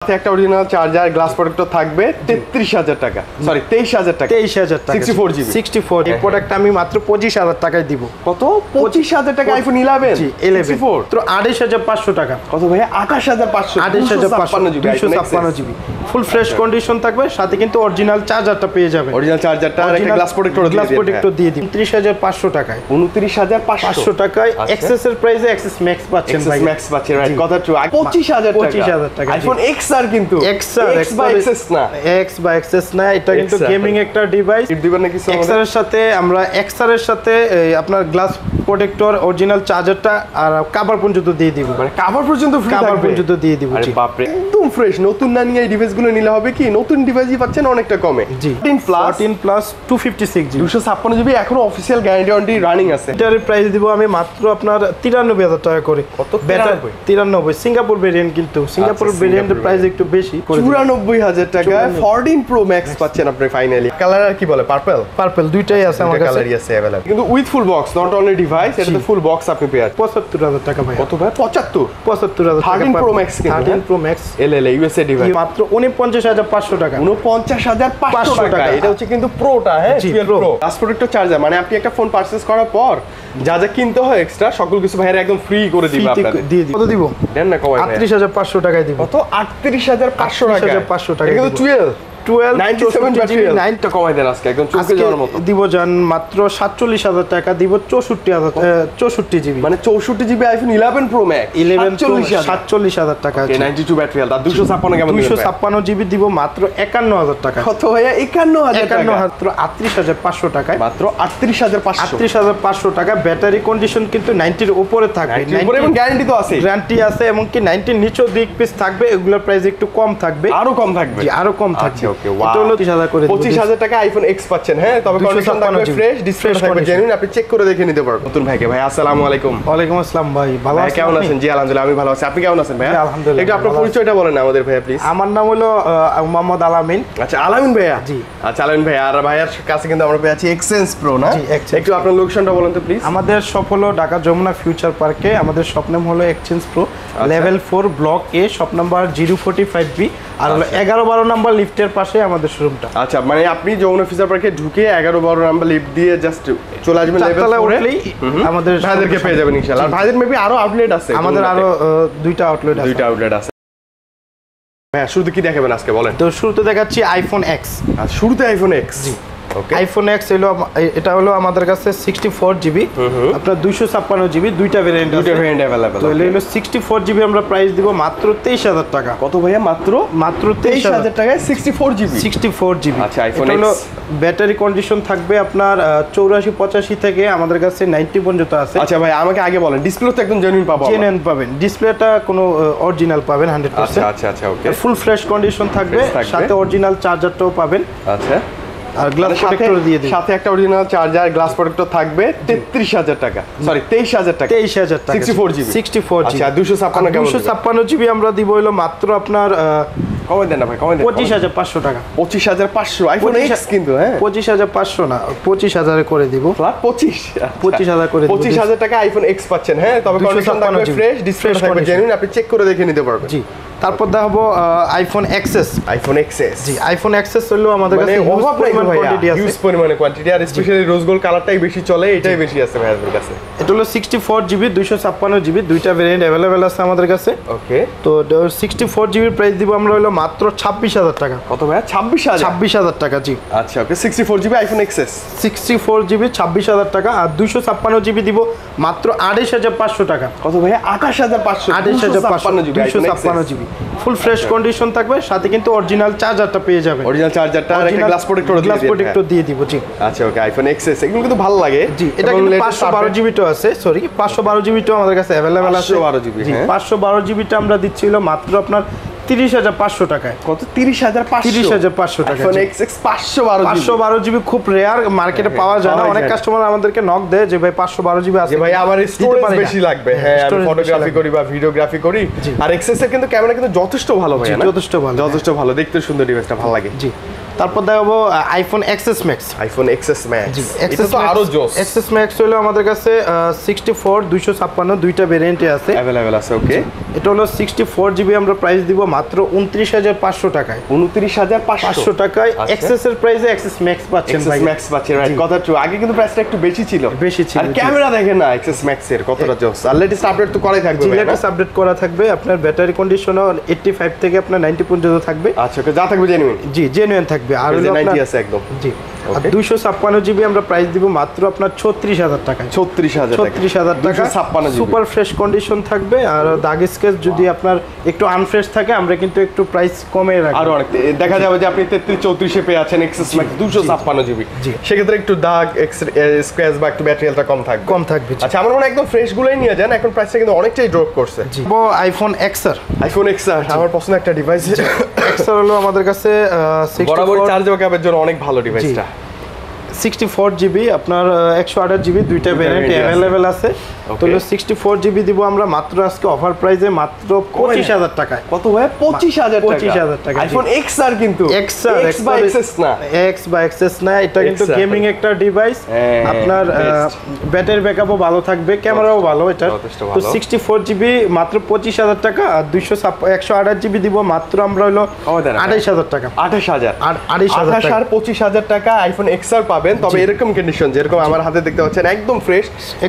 একটা original charger glass protector থাকবে 33000 টাকা, সরি 23000 টাকা, 23000 টাকা 64 জিবি 64 এই প্রোডাক্ট আমি মাত্র 25000 টাকায় দিব। কত? 25000 টাকা আইফোন 11 জি 11 মাত্র 28500 টাকা। কত ভাই? 28500 256 জিবি ফুল ফ্রেশ কন্ডিশন থাকবে, সাথে কিন্তু অরিজিনাল চার্জারটা পেয়ে যাবেন। অরিজিনাল চার্জারটা আর একটা গ্লাস প্রোটেক্টর দিয়ে দিন 29500 টাকায়। 29500 টাকায় এক্সএস এর প্রাইসে এক্সএস ম্যাক্স পাচ্ছেন ভাই। ম্যাক্স পাচ্ছেন, রাইট, কথা ট্রু। 25000 টাকা আইফোন এক্সআর, কিন্তু এক্স বা এক্সএস না, এক্স বা এক্সএস না, এটা কিন্তু গেমিং একটা ডিভাইস। দিবেন না কিছু এক্সআর এর সাথে আমরা এক্সআর এর সাথে আপনার গ্লাস প্রোটেক্টর, অরিজিনাল চার্জারটা আর কভার পর্যন্ত দিয়ে দিব। মানে কভার পর্যন্ত ফ্রি থাকবে, কভার পর্যন্ত দিয়ে দিব। আরে বাপ রে, একদম ফ্রেশ। নতুন না নিয়ে এই ডিভাইসগুলো নিলে হবে কি, নতুন ডিভাইসই পাচ্ছেন অনেকটা কমে। জি 14 প্লাস 256 জিবি 256 জিবি এখনো অফিশিয়াল গ্যারান্টি ওয়ারেন্টি রানিং আছে। এটার প্রাইস দিব আমি মাত্র আপনার 93000 টাকা করে। কত? 93 সিঙ্গাপুর ভেরিয়েন্ট, কিন্তু সিঙ্গাপুর ভেরিয়েন্টের প্রাইস একটু বেশি করে 94000 টাকা 14 প্রো ম্যাক্স পাচ্ছেন আপনি ফাইনালি। কালার আর কি বলে, পার্পল দুইটাই আছে আমার কাছে, কালারই আছে अवेलेबल, কিন্তু with full box, not only device, এটা ফুল বক্স আপনি পেয়ে যাচ্ছেন। 75000 টাকা ভাই। কত ভাই? 75000 টাকা 13 pro max, 13 pro max LLA USA device মাত্র 49500 টাকা। 49500 টাকা। এটা হচ্ছে কিন্তু প্রোটা, হ্যাঁ, 12 প্রো গ্লাস প্রোটেক্টর চার্জার। মানে আপনি একটা ফোন পারচেজ করার পর যা যা কিনতে হয় এক্সট্রা সকল কিছু ভাইরা একদম ফ্রি করে দিবে আপনাদের। দিয়ে দিব। কত দিব? দেন না কমাই। 38500 টাকায় দিব। কত? 38500 টাকা। 38500 টাকা কিন্তু 12 97 ব্যাটারি 9 টা কমাই দেন আজকে একদম চোখে যাওয়ার মতো। দিব জান মাত্র 47000 টাকা দিব। 64 জিবি, মানে 64 জিবি আইফোন 11 প্রো ম্যাক্স 47000 টাকা আছে। 92 ব্যাটারি আর 256 কেমন দিবেন? 256 জিবি দিব মাত্র 51000 টাকা। কত ভাইয়া? 51000 টাকা। মাত্র 38500 টাকায়, মাত্র 38500 38500 টাকা। ব্যাটারি কন্ডিশন কিন্তু 90 এর উপরে থাকবে, 90 উপরে, এবং গ্যারান্টি তো আছে, গ্যারান্টি আছে, এবং কি 90 এর নিচেও দিক পিস থাকবে। এগুলোর প্রাইস একটু কম থাকবে, আরো কম থাকবে। জি আরো কম থাকবে। ওকে, এটা হলো 25000 করে 25000 টাকা আইফোন এক্স পাচ্ছেন, হ্যাঁ, তবে কন্ডিশন থাকবে ফ্রেশ, ডিসপ্লে থাকবে জেনুইন, আপনি চেক করে দেখে নিতে পারবেন। নতুন ভাইকে ভাই আসসালামু আলাইকুম। ওয়ালাইকুম আসসালাম ভাই, ভালো আছেন? কেমন আছেন? জি আলহামদুলিল্লাহ আমি ভালো আছি, আপনি কেমন আছেন ভাই? আলহামদুলিল্লাহ। একটু আপনার পরিচয়টা বলেন আমাদের ভাইয়া প্লিজ। আমার নাম হলো মোহাম্মদ আলামিন। আচ্ছা আলামিন ভাইয়া, জি। আচ্ছা আলামিন ভাইয়া, আর ভাইয়ার কাছে কিন্তু আমরা পেয়েছি এক্সেন্স প্রো, না? জি, Xsense একটু আপনার লোকেশনটা বলেন তো প্লিজ। আমাদের শপ হলো ঢাকা যমুনা ফিউচার পার্কে। আমাদের শপ নাম হলো এক্সচেঞ্জ প্রো, লেভেল 4 ব্লক এ, শপ নাম্বার 045B, আর হলো 11-12 নাম্বার লিফটের পাশে আমাদের শোরুমটা। আচ্ছা, মানে আপনি যমুনা ফিউচার পার্কে ঢুকে 11-12 নাম্বার লিফট দিয়ে জাস্ট চলে আসবেন লেভেল 4 এ, আমাদের ভাইদেরকে পেয়ে যাবেন ইনশাআল্লাহ। আর ভাইদের মেবি আরো আউটলেট আছে, আমাদের আরো দুইটা আউটলেট আছে। হ্যাঁ, শুরুতে কি দেখাবেন আজকে বলেন? তো শুরুতে দেখাচ্ছি আইফোন এক্স। আর শুরুতে আইফোন এক্স। জি, ওকে। আইফোন এক্স হলো, এটা হলো আমাদের কাছে 64 জিবি, আপনার 256 জিবি, দুইটা ভেরিয়েন্ট আছে, দুইটা ভেরিয়েন্ট अवेलेबल। তো হলো 64 জিবি আমরা প্রাইস দিব মাত্র 23000 টাকা। কত ভাইয়া? মাত্র 23000 টাকায় 64 জিবি। 64 জিবি। আচ্ছা, আইফোন এটা হলো এক্স ব্যাটারি কন্ডিশন থাকবে আপনার 84-85 থেকে আমাদের কাছে 90 পর্যন্ত আছে। আচ্ছা ভাই, আমাকে আগে বলেন, ডিসপ্লে তো একদম জেনুইন পাবো? জেনুইন পাবেন, ডিসপ্লেটা কোনো অরিজিনাল পাবেন 100%। আচ্ছা আচ্ছা ওকে। ফুল ফ্রেশ কন্ডিশন থাকবে, সাথে অরিজিনাল চার্জারটাও পাবেন। আচ্ছা, আর গ্লাস প্রোটেক্টর দিয়ে দিন। সাথে একটা অরিজিনাল চার্জার গ্লাস প্রোটেক্টর থাকবে 33000 টাকা, সরি 23000 টাকা, 23000 টাকা 64 জিবি। 64 জিবি। আচ্ছা, 256 জিবি আমরা দিব হলো মাত্র আপনার কমাই দেন না ভাই, কমাই দেন। 25500 টাকা। 25500 আইফোন এক্স কিন্তু, হ্যাঁ 25500 না, 25000 করে দিব। ফ্ল্যাট 25000 করে দিব। 25000 টাকা আইফোন এক্স পাচ্ছেন, হ্যাঁ, তবে কন্ডিশন থাকবে ফ্রেশ, ডিসপ্লে থাকবে জেনুইন, আপনি চেক করে দেখে নিতে পারবেন। জি, তারপর দেখাবো আইফোন এক্সএস। আইফোন এক্সএস, জি, আইফোন এক্সএস হলো আমাদের কাছে অভাব নাই কোয়ান্টিটি আছে, হিউজ পরিমাণে কোয়ান্টিটি, আর স্পেশালি রোজ গোল্ড কালারটাই বেশি চলে, এটাই বেশি আছে ভাইয়াদের কাছে। এটা হলো 64 জিবি 256 জিবি, দুইটা ভেরিয়েন্ট अवेलेबल আছে আমাদের কাছে। ওকে, তো 64 জিবির প্রাইস দিব আমরা হলো মাত্র 26000 টাকা। কত ভাইয়া? 26000 টাকা। জি, আচ্ছা ওকে। 64 জিবি আইফোন এক্সএস 64 জিবি 26000 টাকা, আর 256 জিবি দিব মাত্র 28500 টাকা। কত ভাইয়া? 28500 28500 GB 256 GB full fresh condition থাকবে, সাথে কিন্তু অরিজিনাল চার্জারটা পেয়ে যাবেন। অরিজিনাল চার্জারটা আর একটা গ্লাস প্রোটেক্টর দিয়ে দিব। জি, আচ্ছা ওকে। আইফোন এক্সএস এগুলো কিন্তু ভালো লাগে। জি, এটা কিন্তু 512 জিবিটাও আছে, সরি 512 জিবিটাও আমাদের কাছে अवेलेबल আছে। 512 জিবি, জি, 512 জিবিটা আমরা দিচ্ছিল মাত্র আপনার 30500 টাকায়। কত? 30500 টাকা। আইফোন এক্সএস 512 জিবি খুব রেয়ার, মার্কেটে পাওয়া যায় না। অনেক কাস্টমার আমাদেরকে নক দেয় যে ভাই 512 জিবি আছে, যে ভাই আমার স্টোরেজ বেশি লাগবে, হ্যাঁ আমি ফটোগ্রাফি করি বা ভিডিওগ্রাফি করি। আর এক্সএস এর কিন্তু ক্যামেরা কিন্তু যথেষ্ট ভালো ভাই, না? যথেষ্ট ভালো, যথেষ্ট ভালো, দেখতে সুন্দর, ডিভাইসটা ভালো লাগে। জি, তারপর দেখাবো iPhone XS max. IPhone XS max, এটা তো আরো জোস। এক্সএস ম্যাক্স হলো আমাদের কাছে 64 256 দুইটা ভেরিয়েন্টে আছে, अवेलेबल আছে। ওকে, এটা হলো 64 জিবি, আমরা প্রাইস দিব মাত্র 29500 টাকায়। 29500 টাকায় এক্সএস এর প্রাইসে এক্সএস ম্যাক্স পাচ্ছেন ভাই। এক্সএস ম্যাক্স পাচ্ছেন, রাইট। কথা ট্রু, আগে কিন্তু প্রাইসটা একটু বেশি ছিল। আর ক্যামেরা দেখেন না এক্সএস ম্যাক্স এর কতটা জোস। আর লেটেস্ট আপডেট তো করাই থাকবে, লেটেস্ট আপডেট করা থাকবে। আপনার ব্যাটারি কন্ডিশনও 85 থেকে আপনার 90 পর্যন্ত থাকবে। আচ্ছা, ওকে, যা থাকবে জেনুইন। জি, জেনুইন থাকবে। আর হলো 90 আছে একদম। জি, আর 256 জিবি আমরা প্রাইস দিব মাত্র আপনার 36000 টাকায়। 36000 টাকা সুপার ফ্রেশ কন্ডিশন থাকবে। আর দাগ স্কেচ যদি আপনার একটু আনফ্রেশ থাকে আমরা কিন্তু একটু প্রাইস কমে রাখি। আর অনেক দেখা যাবে যে আপনি 33 34 এ পেয়ে আছেন এক্সএস ম্যাক্স 256 জিবি, সেক্ষেত্রে একটু দাগ স্ক্র্যাচ বা একটু ব্যাটারি হেলথটা কম থাকবে। আচ্ছা, আমার মনে হয় একদম ফ্রেশ গুলোই নিয়ে যান, এখন প্রাইসটা কিন্তু অনেকটাই ড্রপ করছে। IPhone XR. আইফোন এক্সআর আমার পছন্দের একটা ডিভাইস। এক্সআর হলো আমাদের কাছে বরাবর চার্জ ব্যাকআপের জন্য অনেক ভালো ডিভাইসটা। 64 জিবি আপনার 128 জিবি দুইটা ভ্যারিয়েন্ট अवेलेबल আছে। তো 64 জিবি দিব আমরা মাত্র আজকে অফার প্রাইসে মাত্র 25000 টাকায়। কত ভাই? 25000 টাকা। আইফোন এক্সআর কিন্তু এক্সআর এক্স বা এক্সএস না, এক্স বা এক্সএস না, এটা কিন্তু গেমিং একটা ডিভাইস। আপনার ব্যাটারি ব্যাকআপও ভালো থাকবে, ক্যামেরাও ভালো এটা। তো 64 জিবি মাত্র 25000 টাকা। আর 128 জিবি দিব মাত্র আমরা হলো 28000 টাকা। 28000 আর 28000 আর 25000 টাকা আইফোন এক্সআর পাবেন। তবে এরকম কন্ডিশন যেরকম আমার হাতে দেখতে পাচ্ছেন একদম ফ্রেশ।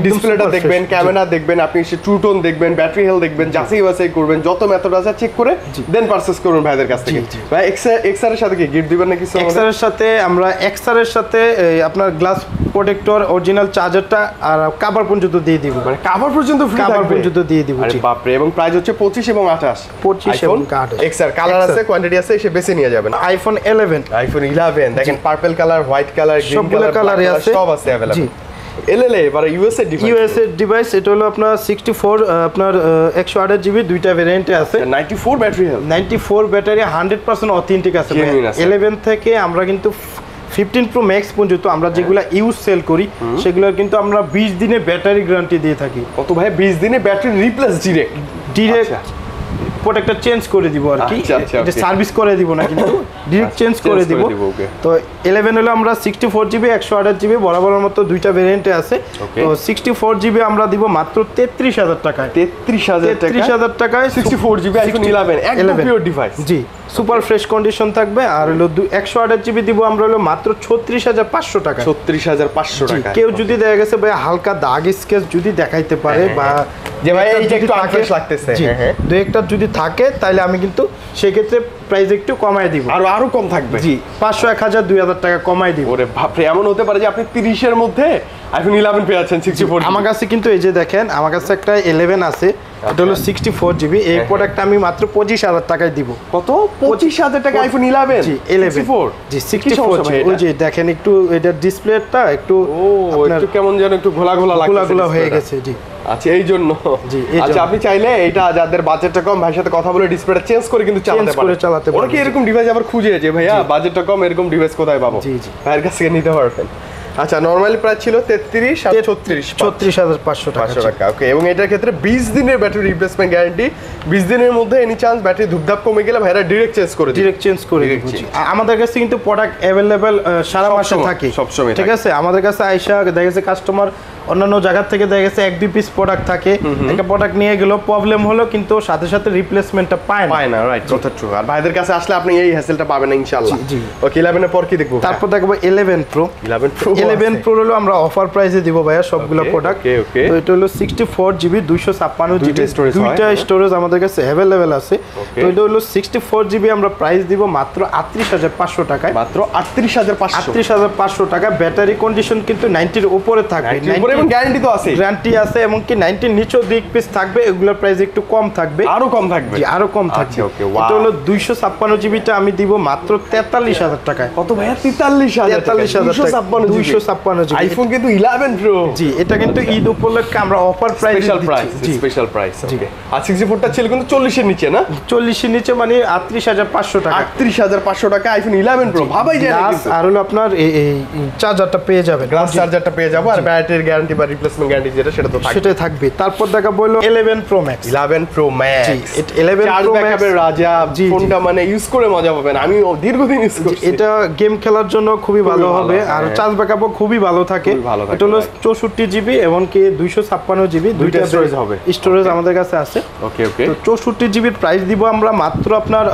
ডিসপ্লেটা দেখবেন, ক্যামেরা দেখবেন, আপনি সে ট্রু টোন দেখবেন, ব্যাটারি হেলথ দেখবেন, যাচাই বাছাই করবেন, যত মেথড আছে চেক করে দেন পারচেজ করুন ভাইদের কাছ থেকে। ভাই এক্সআর এর সাথে কি গিফট দিবেন নাকি? এক্সআর এর সাথে আমরা এক্সআর এর সাথে আপনার গ্লাস প্রোটেক্টর, অরিজিনাল চার্জারটা আর কভার পর্যন্ত দিয়ে দিব। মানে কভার পর্যন্ত ফ্রি থাকবে? কভার পর্যন্ত দিয়ে দিব। আরে বাপ রে। এবং প্রাইস হচ্ছে 25 এবং 28। 25 এবং 28। এক্সআর কালার আছে, কোয়ান্টিটি আছে, এসে বেছে নিয়ে যাবেন। আইফোন 11। আইফোন 11 দেখেন, purple colour, white colour, green colour আছে, সব আছে अवेलेबल। এলএলএ বা ইউএসএ ডিভাইস এটা হলো আপনার 64 আপনার 128 জিবি দুইটা ভেরিয়েন্টে আছে। 94 ব্যাটারি হেলথ, 94 ব্যাটারি 100% অথেন্টিক আছে। 11 থেকে আমরা কিন্তু 15 প্রো ম্যাক্স পর্যন্ত আমরা যেগুলা ইউজ সেল করি সেগুলোর কিন্তু আমরা 20 দিনে ব্যাটারি গ্যারান্টি দিয়ে থাকি। কত ভাই? 20 দিনে ব্যাটারি রিপ্লেস ডিরেক্ট প্রোডাক্টটা চেঞ্জ করে দিব আর কি, যে সার্ভিস করে দিব না, কিন্তু ডিরেক্ট চেঞ্জ করে দিব। তো 11 হলো আমরা 64 জিবি 128 জিবি বরাবরের মতো দুইটা ভেরিয়েন্টে আছে। তো 64 জিবি আমরা দিব মাত্র 33000 টাকায়। 33000 টাকায় 64 জিবি আইফোন 11 একদম পিওর ডিভাইস। জি, সুপার ফ্রেশ কন্ডিশন থাকবে। আর হলো 128 জিবি দিব আমরা হলো মাত্র 36500 টাকা। 36500 টাকা। কেউ যদি দেখা গেছে ভাই হালকা দাগ স্কেচ যদি দেখাইতে পারে বা যে ভাই এইটা একটু আনফ্রেশ লাগতেছে, দুই একটা যদি থাকে তাহলে আমি কিন্তু সেই ক্ষেত্রে প্রাইস একটু কমাই দিব। আরো কম থাকবে। জি, 500 1000 2000 টাকা কমাই দিব। ওরে বাপ রে, এমন হতে পারে যে আপনি 30 এর মধ্যে আইফোন 11 পেয়ে যাচ্ছেন 64। আমার কাছে কিন্তু এই যে দেখেন, আমার কাছে একটা 11 আছে, এটা হলো 64 জিবি। এই প্রোডাক্টটা আমি মাত্র 25000 টাকায় দিব। কত? 25000 টাকা আইফোন 11? জি, 64 জি 64 জি। ওই যে দেখেন একটু এটা ডিসপ্লেটা একটু একটু কেমন যেন একটু ঘোলা হয়ে গেছে। জি, আচ্ছা, এই জন্য। আচ্ছা, আপনি চাইলে এটা যাদের বাজেটটা কম ভাইয়ের সাথে কথা বলে ডিসপ্লেটা চেঞ্জ করে কিন্তু চালাতে পারেন। ওরা কি এরকম ডিভাইস আবার খুঁজে যে ভাইয়া বাজেটটা কম, এরকম ডিভাইস কোথায় পাবো? ভাইয়ের কাছ থেকে নিতে পারবেন। আচ্ছা, নরমালি প্রাইস ছিল 33 আর 36500 টাকা। ওকে, এবং এটার ক্ষেত্রে 20 দিনের ব্যাটারি রিপ্লেসমেন্ট গ্যারান্টি। 20 দিনের মধ্যে এনি চান্স ব্যাটারি ধুপধাপ কমে গেলে ভাইরা ডিরেক্ট চেঞ্জ করে দিচ্ছি। আমাদের কাছে কিন্তু প্রোডাক্ট अवेलेबल সারা মাসে থাকে সবসময়, ঠিক আছে। আমাদের কাছে আইসা দেখা গেছে কাস্টমার অন্যান্য জায়গা থেকে দেখা গেছে 1-2 পিস প্রোডাক্ট থাকে, একটা প্রোডাক্ট নিয়ে গেল, প্রবলেম হলো কিন্তু সাথে সাথে রিপ্লেসমেন্টটা পায় না। রাইট, কথা ট্রু। আর ভাইদের কাছে আসলে আপনি এই হ্যাসেলটা পাবেন না ইনশাআল্লাহ। ওকে, 11 এর পর কি দেখবো? তারপর দেখবো 11 প্রো। 11 প্রো হলো আমরা অফার প্রাইসে দিব ভাইয়া সবগুলো প্রোডাক্ট। তো এটা হলো 64 জিবি 256 জিবি দুইটা স্টোরেজ আমাদের কাছে अवेलेबल আছে। তো এটা হলো 64 জিবি আমরা প্রাইস দিব মাত্র 38500 টাকায়। মাত্র 38500 টাকা। ব্যাটারি কন্ডিশন কিন্তু 90 এর উপরে থাকবে, এবং গ্যারান্টি তো আছে, গ্যারান্টি আছে, এবং কি 90 এর নিচেও 2 পিস থাকবে। এগুলোর প্রাইস একটু কম থাকবে, আরো কম থাকবে। জি, আরো কম থাকবে। এটা হলো 256 জিবিটা আমি দিব মাত্র 43000 টাকায়। কত ভাইয়া? 43000 256 জিবি আইফোন কিন্তু 11 প্রো। জি, এটা কিন্তু ঈদ উপলক্ষে আমরা অফার প্রাইস দিচ্ছি, স্পেশাল প্রাইস। ওকে, আর 64টা ছিল কিন্তু 40 এর নিচে না? 40 এর নিচে মানে 38500 টাকা। 38500 টাকা আইফোন 11 প্রো, ভাবাই যায় না। আর হলো আপনার এই চার্জারটা পেয়ে যাবেন, গ্লাস চার্জারটা পেয়ে যাবো, আর ব্যাটারির গ্যারান্টি বা রিপ্লেসমেন্ট গ্যারান্টি যেটা সেটা তো সেটাই থাকবে। তারপর দেখা বললো 11 Pro Max। 11 Pro Max 11 Pro Max এর রাজা, ফোনটা মানে ইউজ করে মজা পাবেন। আমি দীর্ঘদিন ইউজ করছি। এটা গেম খেলার জন্য খুবই ভালো হবে, আর চার্জ ব্যাকআপও খুবই ভালো থাকে। এটা হলো 64 জিবি এমনকি 256 জিবি দুইটা স্টোরেজ হবে, স্টোরেজ আমাদের কাছে আছে। ওকে ওকে। তো 64 জিবির প্রাইস দিব আমরা মাত্র আপনার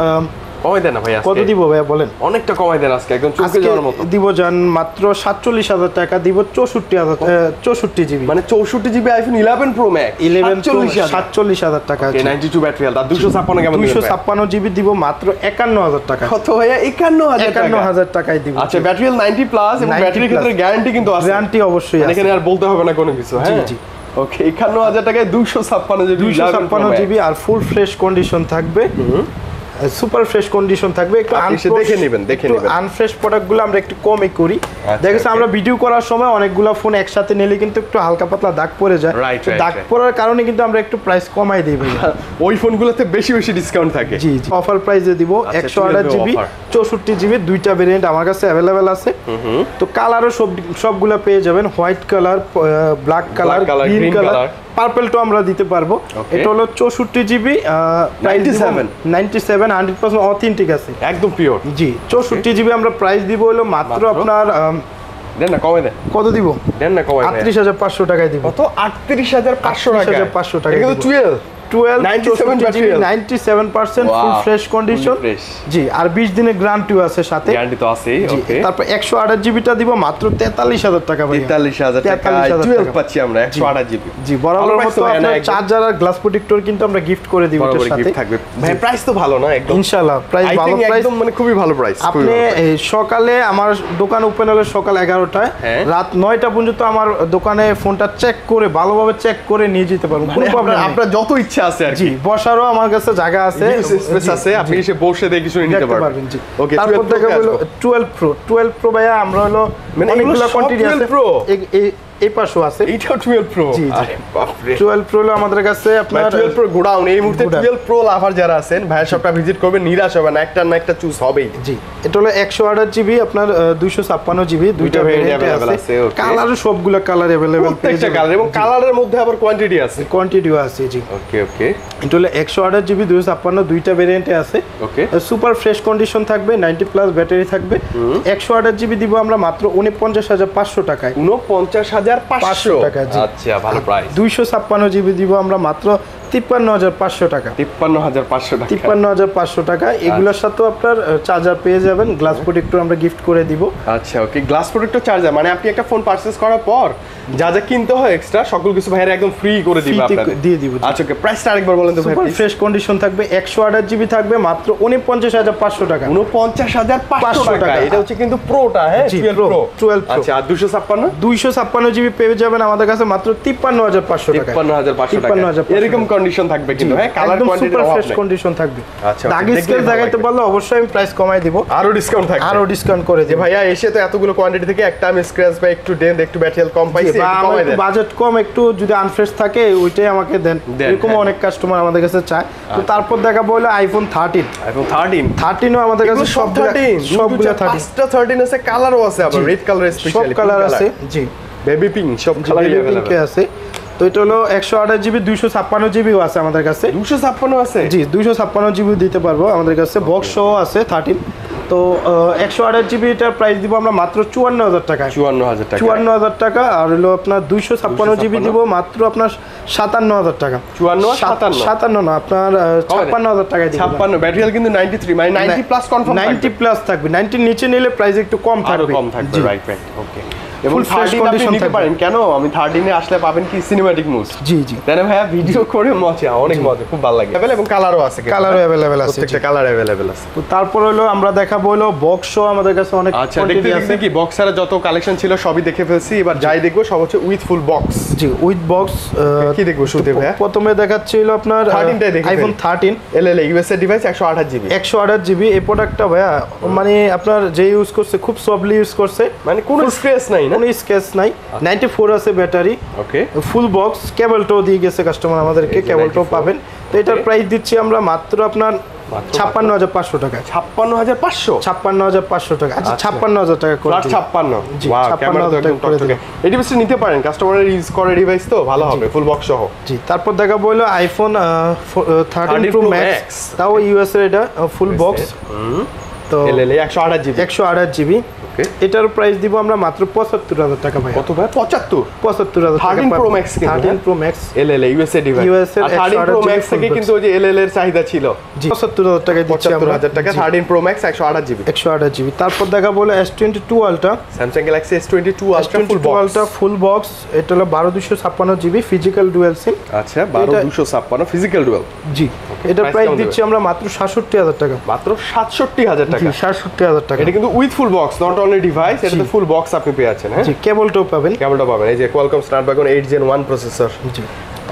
কমাই দেন না ভাই আজকে। কত দিব ভাই বলেন? অনেকটা কমাই দেন আজকে, একদম চমকে যাওয়ার মতো দিব। জান মাত্র 47,000 টাকা দিব 64 জিবি, মানে 64 জিবি আইফোন 11 Pro Max 47,000 টাকা। 92 ব্যাটারি হেলথ আর 256 কেমন দিবেন? 256 জিবি দিব মাত্র 51,000 টাকা। কত ভাইয়া? 51,000 টাকায় দিব। আচ্ছা ব্যাটারি হেলথ 90 প্লাস এবং ব্যাটারির ক্ষেত্রে গ্যারান্টি কিন্তু আছে। গ্যারান্টি অবশ্যই আছে, এখানে আর বলতে হবে না কোনো কিছু। হ্যাঁ জি ওকে। 51,000 টাকায় 256 জিবি আর ফুল ফ্রেশ কন্ডিশন থাকবে, সুপার ফ্রেশ কন্ডিশন থাকবে। একটু দেখে নেবেন আনফ্রেশ প্রোডাক্টগুলো আমরা একটু কমই করি। দেখেছি আমরা ভিডিও করার সময় অনেকগুলো ফোন একসাথে নিলে কিন্তু একটু হালকা পাতলা দাগ পড়ে যায়, দাগ পড়ার কারণে কিন্তু আমরা একটু প্রাইস কমাই দিই ভাই। ওই ফোনগুলোতে বেশি বেশি ডিসকাউন্ট থাকে। জি অফার প্রাইসে দিব 128 জিবি 64 জিবি দুইটা ভেরিয়েন্ট আমার কাছে अवेलेबल আছে। তো কালারও সবগুলো পেয়ে যাবেন, white colour, black colour, green colour, purple তো আমরা দিতে পারবো। এটা হলো 64 জিবি 97 100% অথেন্টিক আছে, একদম পিওর। জি 64 জিবি আমরা প্রাইস দিব হলো মাত্র আপনার দেন না কমাই দেন। কত দিব? দেন না কমাই। 38,500 টাকায় দিব। কত? 38,500 টাকা। 38,500 টাকা। কিন্তু 97% ফুল ফ্রেশ কন্ডিশন। জি আর 20 দিনের গ্যারান্টিও আছে সাথে। গ্যারান্টি তো আছেই। ওকে। তারপর 128 জিবিটা দিব মাত্র 43,000 টাকা ভাই। 43,000 টাকা 12 পাচ্ছি আমরা 128 জিবি। জি বরাবর মতো আপনার চার্জার আর গ্লাস প্রোটেক্টর কিন্তু আমরা গিফট করে দিব এর সাথে। থাকবে ভাই। প্রাইস তো ভালো না একদম? ইনশাআল্লাহ প্রাইস ভালো, প্রাইস একদম মানে খুবই ভালো প্রাইস। আপনি সকালে আমার দোকান ওপেন হলে সকাল 11টায়, রাত 9টা পর্যন্ত আমার দোকানে ফোনটা চেক করে ভালোভাবে চেক করে নিয়ে যেতে পারবেন। কোনো প্রবলেম আপনার যত ইচ্ছা আছে আর জি বসারও আমার কাছে জায়গা আছে, স্পেস আছে, আপনি এসে বসে দেখে শুনে নিতে পারবেন। জি ওকে। তারপর দেখা হলো 12 Pro ভাইয়া আমরা হলো মানে অনেকগুলো কোয়ান্টিটি আছে। এই পাশও আছে, এইটাও 12 Pro। আরে বাপ রে। 12 Pro হলো আমাদের কাছে আপনার 12 Pro গোডাউন। এই মুহূর্তে 12 Pro লাভার যারা আছেন ভাইয়ের শপটা ভিজিট করবেন, নিরাশ হবে না, একটা না একটা চুজ হবেই। জি এটা হলো 128 জিবি আপনার 256 জিবি দুইটা ভেরিয়েন্ট আছে। কালার সবগুলো কালার अवेलेबल পেয়ে যাবেন, কালার এবং কালারের মধ্যে আবার কোয়ান্টিটিও আছে। জি ওকে ওকে। এটা হলো 128 জিবি 256 দুইটা ভেরিয়েন্টে আছে। ওকে। সুপার ফ্রেশ কন্ডিশন থাকবে, 90 প্লাস ব্যাটারি থাকবে। 128 জিবি দিব আমরা মাত্র 49,500 টাকায়। 49,500 টাকা। আচ্ছা ভালো প্রাইস। 256 জিবি দিব আমরা মাত্র 53,500 টাকা। 53,500 টাকা। এগুলোর সাথে আপনার চার্জার পেয়ে যাবেন, গ্লাস প্রোটেক্টর আমরা গিফট করে দিব। আচ্ছা ওকে। গ্লাস প্রোটেক্টর চার্জার মানে আপনি একটা ফোন পারচেজ করার পর যা যা কিনতে হয় এক্সট্রা সকল কিছু ভাইরা একদম ফ্রি করে দিবে আপনাদের, দিয়ে দিব। আচ্ছা ওকে। প্রাইসটা আরেকবার বলেন তো ভাই। সুপার ফ্রেশ কন্ডিশন থাকবে, 128 জিবি থাকবে মাত্র 49,500 টাকা। 49,500 টাকা। এটা হচ্ছে কিন্তু প্রোটা। হ্যাঁ 12 Pro। আচ্ছা আর 256 জিবি পেয়ে যাবেন আমাদের কাছে মাত্র 53,500 টাকা। 53,500 টাকা। এরকম কন্ডিশন থাকবে কিন্তু। হ্যাঁ colour quantity super fresh condition থাকবে। আচ্ছা দাগ স্কেল দেখাইতে পারলে অবশ্যই আমি প্রাইস কমাই দিব, আরো ডিসকাউন্ট থাকবে, আরো ডিসকাউন্ট করে দিব। ভাইয়া এসে তো এতগুলো কোয়ান্টিটি থেকে একটা আমি স্ক্র্যাচ বা একটু ডেন্ট একটু ব্যাটারি কম পাইছি, একটু কমাই দেন। বাজেট কম, একটু যদি আনফ্রেশ থাকে ওইটাই আমাকে দেন, এরকম অনেক কাস্টমার আমাদের কাছে চায়। তো তারপর দেখাবো হলো আইফোন 13ও আমাদের কাছে সবগুলো 13 আছে, কালারও আছে, আবার রেড কালার স্পেশালি সব কালার আছে। জি বেবি পিঙ্ক সব কালারই अवेलेबल আছে। তো এটা হলো 128 জিবি 256 জিবিও আছে আমাদের কাছে। 256 আছে? জি 256 জিবি দিতে পারবো আমাদের কাছে, বক্স সহ আছে 13। তো 128 জিবি এটার প্রাইস দিব আমরা মাত্র 54,000 টাকা। 54,000 টাকা। আর হলো আপনার 256 জিবি দিব মাত্র আপনার 57,000 টাকা। 57 না আপনার 56,000 টাকায় দিব। 56 ব্যাটারি হেলথ কিন্তু 93 মানে 90 প্লাস কনফার্ম 90 প্লাস থাকবে। 90 নিচে নিলে প্রাইস একটু কম থাকবে। Right okay. এবং 13 নিতে পারেন কেন? আমি 13 এ আসলে পাবেন কি সিনেম্যাটিক মোড। জি জি তাহলে ভাইয়া ভিডিও করে মজা, অনেক মজা, খুব ভালো লাগে। এবং কালারও আছে, কালারও अवेलेबल আছে, প্রত্যেকটা কালার अवेलेबल আছে। তো তারপর হলো আমরা দেখাবো হলো বক্স সহ আমাদের কাছে অনেক কোয়ান্টিটি আছে। কি বক্সের যত কালেকশন ছিল সবই দেখে ফেলছি, এবার যাই দেখবো সব হচ্ছে উইথ ফুল বক্স। জি উইথ বক্স। কি দেখবো শুরুতে ভাইয়া? প্রথমে দেখাচ্ছিল আপনার iPhone 13 LLA USA device 128 GB. 128 GB. এই প্রোডাক্টটা ভাইয়া মানে আপনার যে ইউজ করছে খুব সফটলি ইউজ করছে, মানে কোনো স্ক্র্যাচ নাই না, কোনো স্ক্র্যাচ নাই। 94 আছে ব্যাটারি। ওকে। ফুল বক্স, কেবলটাও দিয়ে গেছে কাস্টমার আমাদেরকে, কেবলটাও পাবেন। তো এটার প্রাইস দিচ্ছি আমরা মাত্র আপনার 56500 টাকা। 56500 56500 টাকা। আচ্ছা 56000 টাকা করে দিন। 56 জি, ওয়াও, ক্যামেরা তো 56,000 একদম করে টকটকে। এই ডিভাইসটা নিতে পারেন, কাস্টমারের ইউজ করে ডিভাইস তো ভালো হবে, ফুল বক্স সহ। জি, তারপর দেখাবো হলো আইফোন 13 প্রো ম্যাক্স, তাও ইউএস এর, এটা ফুল বক্স। তো এলএলএ 128 জিবি। 128 জিবি। এটার প্রাইস দিব আমরা মাত্র 75000 টাকা ভাই। কত ভাই? 75000 টাকা। 13 pro max, 13 pro max LLA USA device. আর 13 প্রো ম্যাক্স থেকে কিন্তু ওই যে এলএলএ এর চাহিদা ছিল। জি, 75000 টাকা দিচ্ছি আমরা। 75000 টাকা 13 প্রো ম্যাক্স 128 জিবি। 128 জিবি। তারপর দেখাবো হলো S22 ultra, Samsung Galaxy S22 ultra full box. এটা হলো 12256 জিবি ফিজিক্যাল ডুয়াল সিম। আচ্ছা, 12256 ফিজিক্যাল ডুয়াল। জি, এটা প্রাইস দিচ্ছি আমরা মাত্র 67000 টাকা। মাত্র 67000 টাকা। 67000 টাকা। এটা কিন্তু with full box, not only device, এটা ফুল বক্স আপনি পেয়ে যাচ্ছেন। হ্যাঁ, জি, কেবলটাও পাবেন। কেবলটা পাবেন, এই যে কোয়ালকম স্ন্যাপড্রাগন 8 Gen 1 প্রসেসর। জি,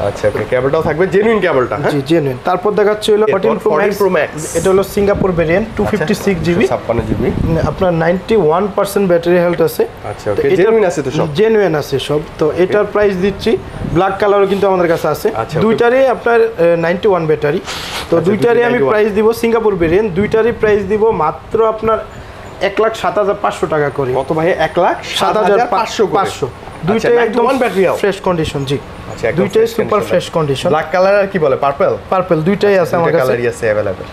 আচ্ছা, ওকে, কেবলটাও থাকবে, জেনুইন কেবলটা। হ্যাঁ, জি, জেনুইন। তারপর দেখাচ্ছি হলো 14 প্রো ম্যাক্স। এটা হলো সিঙ্গাপুর ভেরিয়েন্ট, 256 জিবি, 56 জিবি। আপনার 91% ব্যাটারি হেলথ আছে। আচ্ছা, ওকে, জেনুইন আছে তো সব? জেনুইন আছে সব। তো এটার প্রাইস দিচ্ছি, ব্ল্যাক কালারও কিন্তু আমাদের কাছে আছে। আচ্ছা, দুইটারই আপনার 91 ব্যাটারি। তো দুইটারই আমি প্রাইস দিব, সিঙ্গাপুর ভেরিয়েন্ট, দুইটারই প্রাইস দিব মাত্র আপনার 1,07,500 টাকা করে। কত ভাই? 1,07,500। দুইটাই একদম ফ্রেশ কন্ডিশন। জি, আচ্ছা, দুইটাই super fresh condition. Black colour আর কি বলে, পার্পল, দুইটাই আছে আমার কাছে। কালারই আছে अवेलेबल।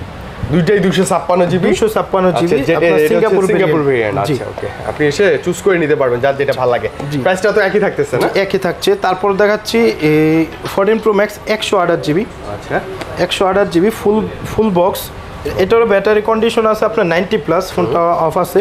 দুইটাই 256 জিবি। 256 জিবি আপনার সিঙ্গাপুর ভেরিয়েন্ট। আচ্ছা, ওকে, আপনি এসে চুজ করে নিতে পারবেন যার যেটা ভালো লাগে। প্রাইসটা তো একই থাকতেছে না? একই থাকছে। তারপর দেখাচ্ছি 14 প্রো ম্যাক্স 128 জিবি। আচ্ছা, 128 জিবি ফুল বক্স। এটারও ব্যাটারি কন্ডিশন আছে আপনার 90+, ফোনটা অফ আছে।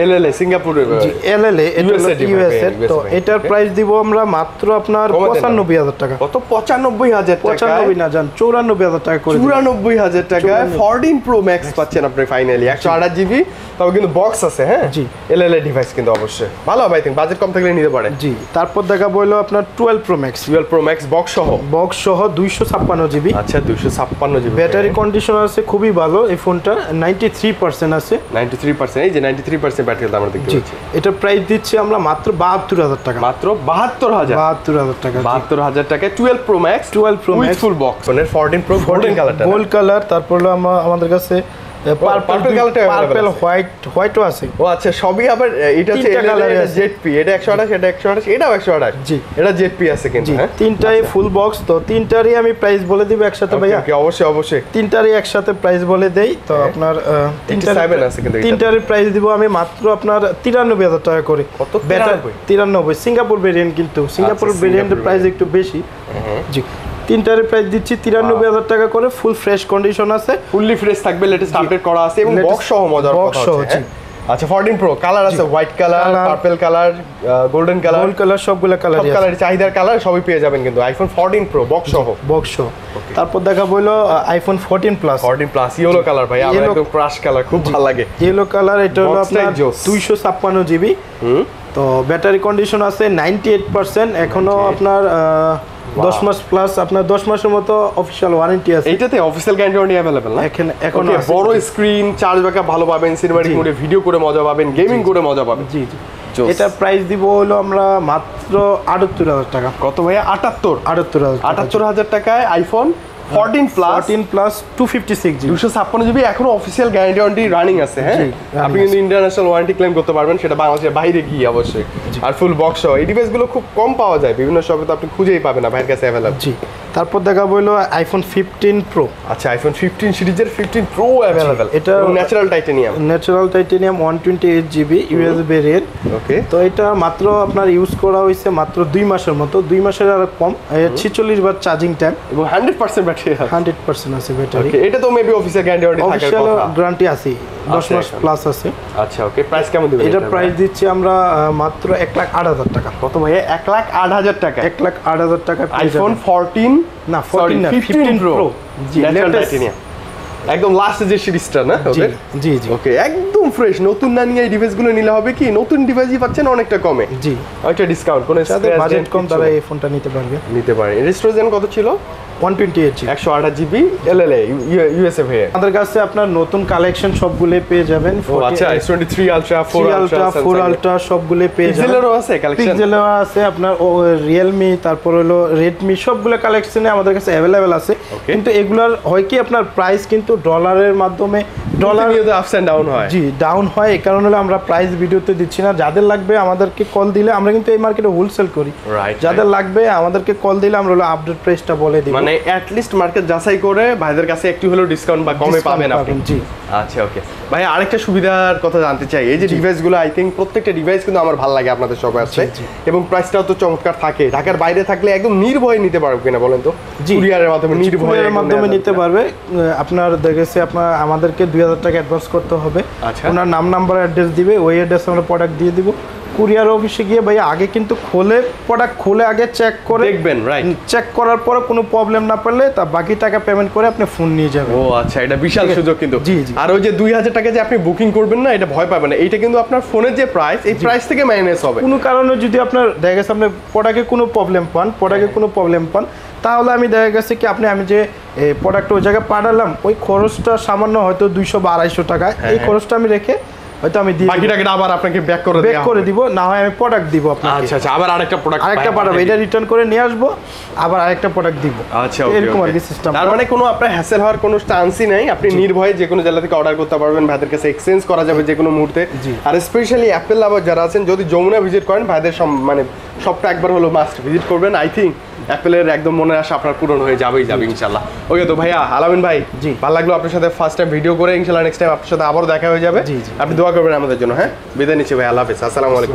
এলএলএ সিঙ্গাপুর, জি, এলএলএ, এটা ইউএস এর। তো এটার প্রাইস দিব আমরা মাত্র আপনার 95000 টাকা। কত? 95000 টাকা? 95 না জান, 94000 টাকা করে। 94000 টাকায় 14 প্রো ম্যাক্স পাচ্ছেন আপনি ফাইনালি। 128 জিবি, তবে কিন্তু বক্স আছে। হ্যাঁ, জি, এলএলএ ডিভাইস কিন্তু অবশ্যই ভালো হবে। আই থিং বাজেট কম থাকলে নিতে পারেন। জি, তারপর দেখাবো হলো আপনার 12 pro max. 12 pro max box সহ 256 জিবি। আচ্ছা, 256 জিবি। ব্যাটারি কন্ডিশন আছে খুবই ভালো। এই ফোনটা 93% আছে। 93%, এই যে 93% ব্যাটারি আমরা দেখতে পাচ্ছি। এটা প্রাইস দিচ্ছি আমরা মাত্র 72000 টাকা। মাত্র 72000 টাকা। 72000 টাকায় 12 pro max with full box. 14 pro golden কালারটা, গোল্ড কালার। তারপর হলো আমাদের কাছে পার্পল হোয়াইটও আছে। ও আচ্ছা, সবই আবার এটা হচ্ছে জেডপি, এটা 128, এটা 128, এটাও 128। জি, এটা জেডপি আছে কিন্তু। হ্যাঁ, তিনটাই ফুল বক্স। তো তিনটারই আমি প্রাইস বলে দিব একসাথে ভাইয়া। ওকে, অবশ্যই তিনটারই একসাথে প্রাইস বলে দেই। তো আপনার তিনটারই প্রাইস দিব আমি মাত্র আপনার 93000 টাকা করে। কত? 93 সিঙ্গাপুর ভেরিয়েন্ট, কিন্তু সিঙ্গাপুর ভেরিয়েন্টের প্রাইস একটু বেশি। জি, তিনটার প্রাইস দিচ্ছি 93,000 টাকা করে। ফুল ফ্রেশ কন্ডিশন আছে, ফুললি ফ্রেশ থাকবে, লেটেস্ট আপডেট করা আছে এবং বক্স সহ মজার কথা হচ্ছে। আচ্ছা, 14 প্রো কালার আছে, white colour, purple colour, golden colour, সবগুলা কালার, সব কালার, চাহিদার কালার সবই পেয়ে যাবেন কিন্তু আইফোন 14 প্রো বক্স সহ। তারপর দেখাবো হলো আইফোন 14 প্লাস ইয়েলো কালার। ভাই, আমার একদম ক্রাশ কালার, খুব ভালো লাগে ইয়েলো কালার। এটা হলো আপনার 256 জিবি। তো ব্যাটারি কন্ডিশন আছে 98%। এখনো আপনার 10 মাস প্লাস, আপনার 10 মাসের মতো অফিশিয়াল ওয়ারেন্টি আছে। এইটাতে অফিশিয়াল গ্যারান্টি अवेलेबल না? এখন বড় স্ক্রিন, চার্জ ব্যাকআপ ভালো পাবেন, সিনেম্যাটিক মোডে ভিডিও করে মজা পাবেন, গেমিং করে মজা পাবেন। জি, এটা প্রাইস দিব হলো আমরা মাত্র 78000 টাকা। কত ভাইয়া? 78000 টাকায় আইফোন 14 প্লাস 256 জিবি, 256 জিবি। এখনো অফিশিয়াল গ্যারান্টি ওয়ারেন্টি রানিং আছে। হ্যাঁ, আপনি কিন্তু ইন্টারন্যাশনাল ওয়ারেন্টি ক্লেম করতে পারবেন, সেটা বাংলাদেশের বাইরে গিয়ে অবশ্যই। আর ফুল বক্স সহ এই ডিভাইসগুলো খুব কম পাওয়া যায়, বিভিন্ন শপে তো আপনি খুঁজেই পাবেন না, ভাইয়ের কাছে अवेलेबल। জি, তারপর দেখাবো হলো আইফোন 15 প্রো। আচ্ছা, আইফোন 15 সিরিজের 15 প্রো अवेलेबल। এটা natural titanium 128 GB US variant. Okay, তো এটা মাত্র আপনার ইউজ করা হয়েছে মাত্র 2 মাসের মতো, 2 মাসের আর কম। 46 বার চার্জিং টাইম এবং 100% ব্যাটারি, 100% আছে ব্যাটারি। ওকে, এটা তো মেবি অফিসিয়াল গ্যারান্টি থাকার কথা। অফিসিয়াল গ্যারান্টি আছে, 10 মাস প্লাস আছে। আচ্ছা, ওকে, প্রাইস কেমন দিবেন? এটা প্রাইস দিচ্ছি আমরা মাত্র 1,08,000 টাকা। কত ভাইয়া? 1,08,000 টাকা। 1,08,000 টাকা আইফোন 14 না 15 প্রো। জি, লেটেস্ট একদম লাস্ট যে সিরিজটা না? জি। ওকে, একদম একদম ফ্রেশ, নতুন না নিয়ে এই ডিভাইসগুলো নিলে হবে কি নতুন ডিভাইসই পাচ্ছেন অনেকটা কমে। জি, একটা ডিসকাউন্ট, কোন যাদের বাজেট কম তারা এই ফোনটা নিতে পারবে। রেজিস্ট্রেশন কত ছিল? 128 জিবি 128 জিবি এলএলএ ইউএসএ ভে। আমাদের কাছে আপনার নতুন কালেকশন সবগুলো পেয়ে যাবেন। আচ্ছা, S23 আলট্রা, 4 আলট্রা, 4 আলট্রা সবগুলো পেয়ে যাবেন। পিক্সেলেরও আছে কালেকশন, পিক্সেলেরও আছে আপনার Realme, তারপর হলো Redmi, সবগুলো কালেকশনে আমাদের কাছে अवेलेबल আছে। কিন্তু এগুলার হয় কি আপনার প্রাইস কিন্তু ডলারের মাধ্যমে ডলার নিয়ে তো আপস এন্ড ডাউন হয়। জি, ডাউন হয়, এই কারণে হলো আমরা প্রাইস ভিডিওতে দিচ্ছি না। যাদের লাগবে আমাদেরকে কল দিলে, আমরা কিন্তু এই মার্কেটে হোলসেল করি, যাদের লাগবে আমাদেরকে কল দিলে আমরা হলো আপডেট প্রাইসটা বলে দিই, মানে অ্যাট লিস্ট মার্কেট যাচাই করে ভাইদের কাছে একটু হলেও ডিসকাউন্ট বা কমে পাবেন আপনি। জি আচ্ছা, ওকে ভাই, আরেকটা সুবিধার কথা জানতে চাই। এই যে ডিভাইসগুলো, আই থিংক প্রত্যেকটা ডিভাইস কিন্তু আমার ভালো লাগে আপনাদের শপে আছে, এবং প্রাইসটাও তো চমৎকার থাকে। ঢাকার বাইরে থাকলে একদম নির্ভয়ে নিতে পারবে কিনা বলেন তো? কুরিয়ারের মাধ্যমে নির্ভয়ের মাধ্যমে নিতে পারবে। আপনার দেখেছে আপনার আমাদেরকে 2000 টাকা অ্যাডভান্স করতে হবে। ওনার নাম নাম্বার অ্যাড্রেস দিবে, ওই অ্যাড্রেসে আমরা প্রোডাক্ট দিয়ে দিব। কুরিয়ার অফিসে গিয়ে ভাই আগে কিন্তু প্রোডাক্ট খুলে আগে চেক করে দেখবেন, রাইট? চেক করার পরে কোনো প্রবলেম না পেলে তা বাকি টাকা পেমেন্ট করে আপনি ফোন নিয়ে যাবেন। ও আচ্ছা, এটা বিশাল সুযোগ কিন্তু। আর ওই যে 2000 টাকা যে আপনি বুকিং করবেন না, এটা ভয় পাবেন না, এটা কিন্তু আপনার ফোনের যে প্রাইস, এই প্রাইস থেকে মাইনাস হবে। কোনো কারণে যদি আপনার দেখা গেছে আপনি প্রোডাক্টে কোনো প্রবলেম পান, তাহলে আমি দেখা গেছে কি আমি যে প্রোডাক্ট ওই জায়গায় পাঠালাম, ওই খরচটা সামান্য হয়তো 200 বা 250 টাকা, এই খরচটা আমি রেখে হয়তো আমি দিয়ে বাকি টাকাটা আবার আপনাকে ব্যাক করে দিব, না হয় আমি প্রোডাক্ট দিব আপনাকে। আচ্ছা আচ্ছা, আবার আরেকটা পাঠাবো, এটা রিটার্ন করে নিয়ে আসবো, আবার আরেকটা প্রোডাক্ট দিব। আচ্ছা, এরকম আর কি সিস্টেম। তার মানে কোনো আপনার হ্যাসেল হওয়ার কোনো চান্সই নাই, আপনি নির্ভয়ে যে কোনো জেলা থেকে অর্ডার করতে পারবেন, ভাইদের কাছে এক্সচেঞ্জ করা যাবে যে কোনো মুহূর্তে। আর স্পেশালি অ্যাপেল লাভার যারা আছেন, যদি যমুনা ভিজিট করেন, ভাইদের মানে সবটা একবার হলো মাস্ট ভিজিট করবেন। আই থিঙ্ক অ্যাপেলের একদম মনের আশা আপনার পূরণ হয়ে যাবে ইনশাআল্লাহ। ওকে, তো ভাইয়া আলামিন ভাই, ভালো লাগলো আপনার সাথে ফার্স্ট টাইম ভিডিও করে। ইনশাআল্লাহ নেক্সট টাইম আপনার সাথে আবার দেখা হয়ে যাবে। আপনি দোয়া করবেন আমাদের জন্য। হ্যাঁ, বিদায় নিচ্ছি ভাই, আল্লাহ হাফেজ, আসসালামু আলাইকুম।